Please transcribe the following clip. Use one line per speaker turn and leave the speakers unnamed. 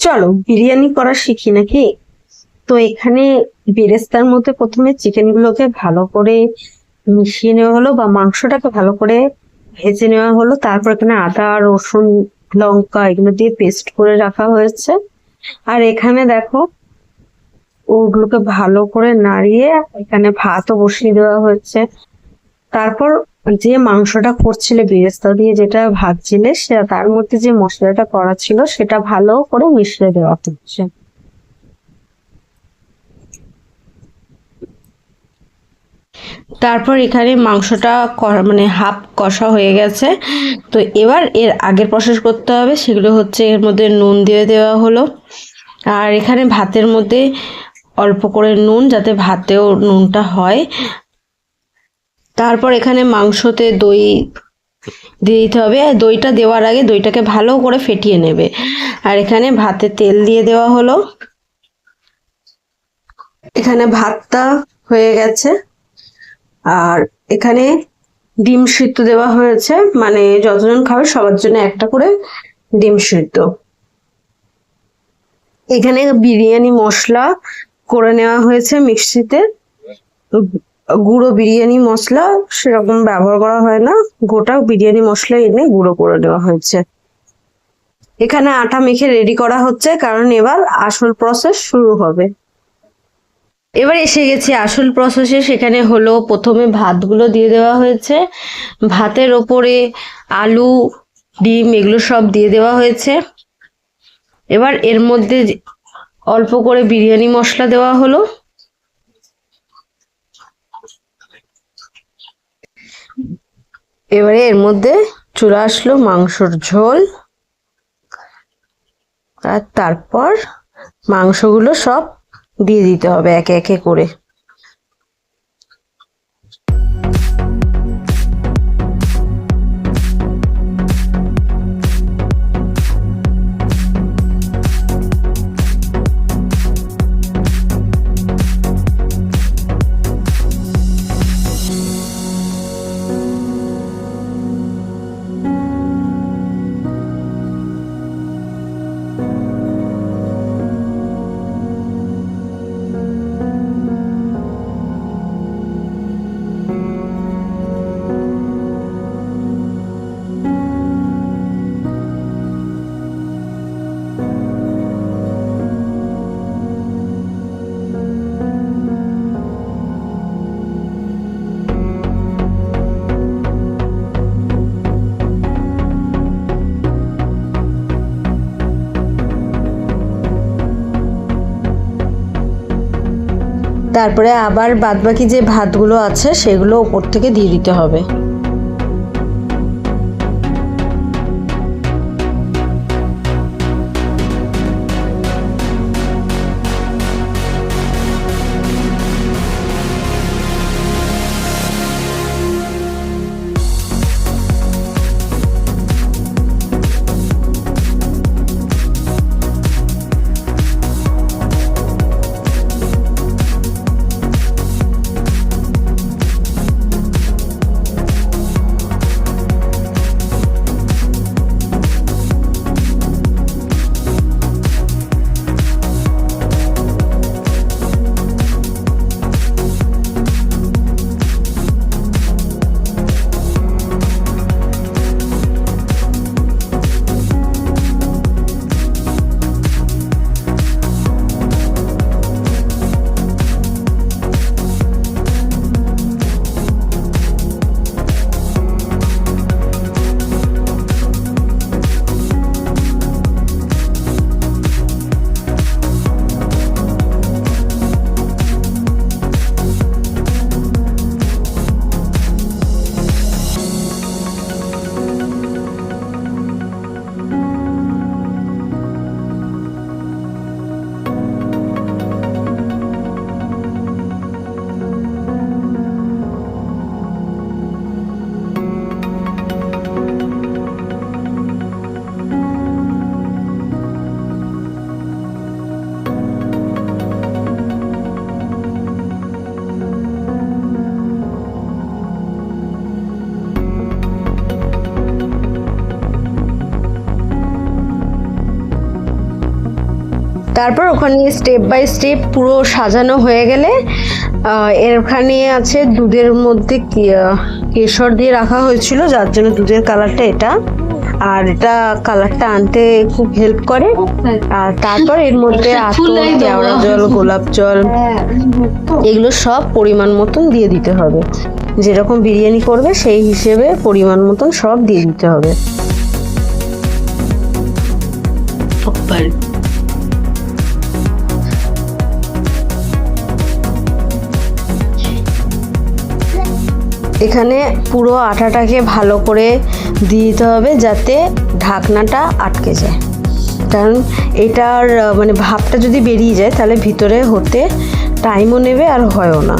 চলো বিরিয়ানি করা শিখি নাকি। তো এখানে বেরেস্তার মধ্যে প্রথমে চিকেন গুলোকে ভালো করে মিশিয়ে নেওয়া হলো, বা মাংসটাকে ভালো করে ভেজে নেওয়া হলো। তারপর এখানে আদা রসুন লঙ্কা এগুলো দিয়ে পেস্ট করে রাখা হয়েছে। আর এখানে দেখো ওগুলোকে ভালো করে নাড়িয়ে এখানে ভাতও বসিয়ে দেওয়া হয়েছে। তারপর যে মাংসটা করছিলে বেরেস্তা দিয়ে, যেটা ভাজছিলে, সেটা তার মধ্যে যে মশলাটা করা ছিল সেটা ভালো করে মিশিয়ে দেওয়া হচ্ছে। তারপর এখানে মাংসটা মানে হাফ কষা হয়ে গেছে। তো এবার এর আগের প্রসেস করতে হবে, সেগুলো হচ্ছে এর মধ্যে নুন দিয়ে দেওয়া হলো। আর এখানে ভাতের মধ্যে অল্প করে নুন, যাতে ভাতেও নুনটা হয়। তারপর এখানে মাংসতে দই দিয়ে দিতে হবে। দইটা দেওয়ার আগে দইটাকে ভালো করে ফেটিয়ে নেবে। আর এখানে ভাতে তেল দিয়ে দেওয়া হলো। এখানে ভাতটা হয়ে গেছে। আর এখানে ডিম সিদ্ধ দেওয়া হয়েছে, মানে যতজন খাবে সবার জন্য একটা করে ডিম সিদ্ধ। এখানে বিরিয়ানি মশলা করে নেওয়া হয়েছে মিক্সিতে। গুঁড়ো বিরিয়ানি মশলা সেরকম ব্যবহার করা হয় না, গোটা বিরিয়ানি মশলা এনে গুঁড়ো করে নেওয়া হয়েছে। এখানে আটা মেখে রেডি করা হচ্ছে, কারণ এবার আসল প্রসেস শুরু হবে। এবার এসে গেছি আসল প্রসেসে। সেখানে হলো প্রথমে ভাতগুলো দিয়ে দেওয়া হয়েছে, ভাতের ওপরে আলু ডিম এগুলো সব দিয়ে দেওয়া হয়েছে। এবার এর মধ্যে অল্প করে বিরিয়ানি মশলা দেওয়া হলো। এবারে এর মধ্যে চলে আসলো মাংসর ঝোল। আর তারপর মাংসগুলো সব দিয়ে দিতে হবে একে একে করে। তারপরে আবার বাদবাকি যে ভাতগুলো আছে সেগুলো উপর থেকে দিয়ে দিতে হবে। তারপর ওখানে স্টেপ বাই স্টেপ পুরো সাজানো হয়ে গেলে এখানে আছে দুধের মধ্যে কেশর দিয়ে রাখা হয়েছিল, যার জন্য দুধের কালারটা এটা, আর এটা কালারটা আনতে খুব হেল্প করে। আর তারপর এর মধ্যে আতর, কেওড়া জল, গোলাপ জল, এগুলো সব পরিমাণ মতন দিয়ে দিতে হবে। যেরকম বিরিয়ানি করবে সেই হিসেবে পরিমাণ মতন সব দিয়ে দিতে হবে। এখানে পুরো আটাটাকে ভালো করে দিয়ে দিতে হবে যাতে ঢাকনাটা আটকে যায়, কারণ এটার মানে ভাপটা যদি বেরিয়ে যায় তাহলে ভিতরে হতে টাইমও নেবে আর হয়ও না।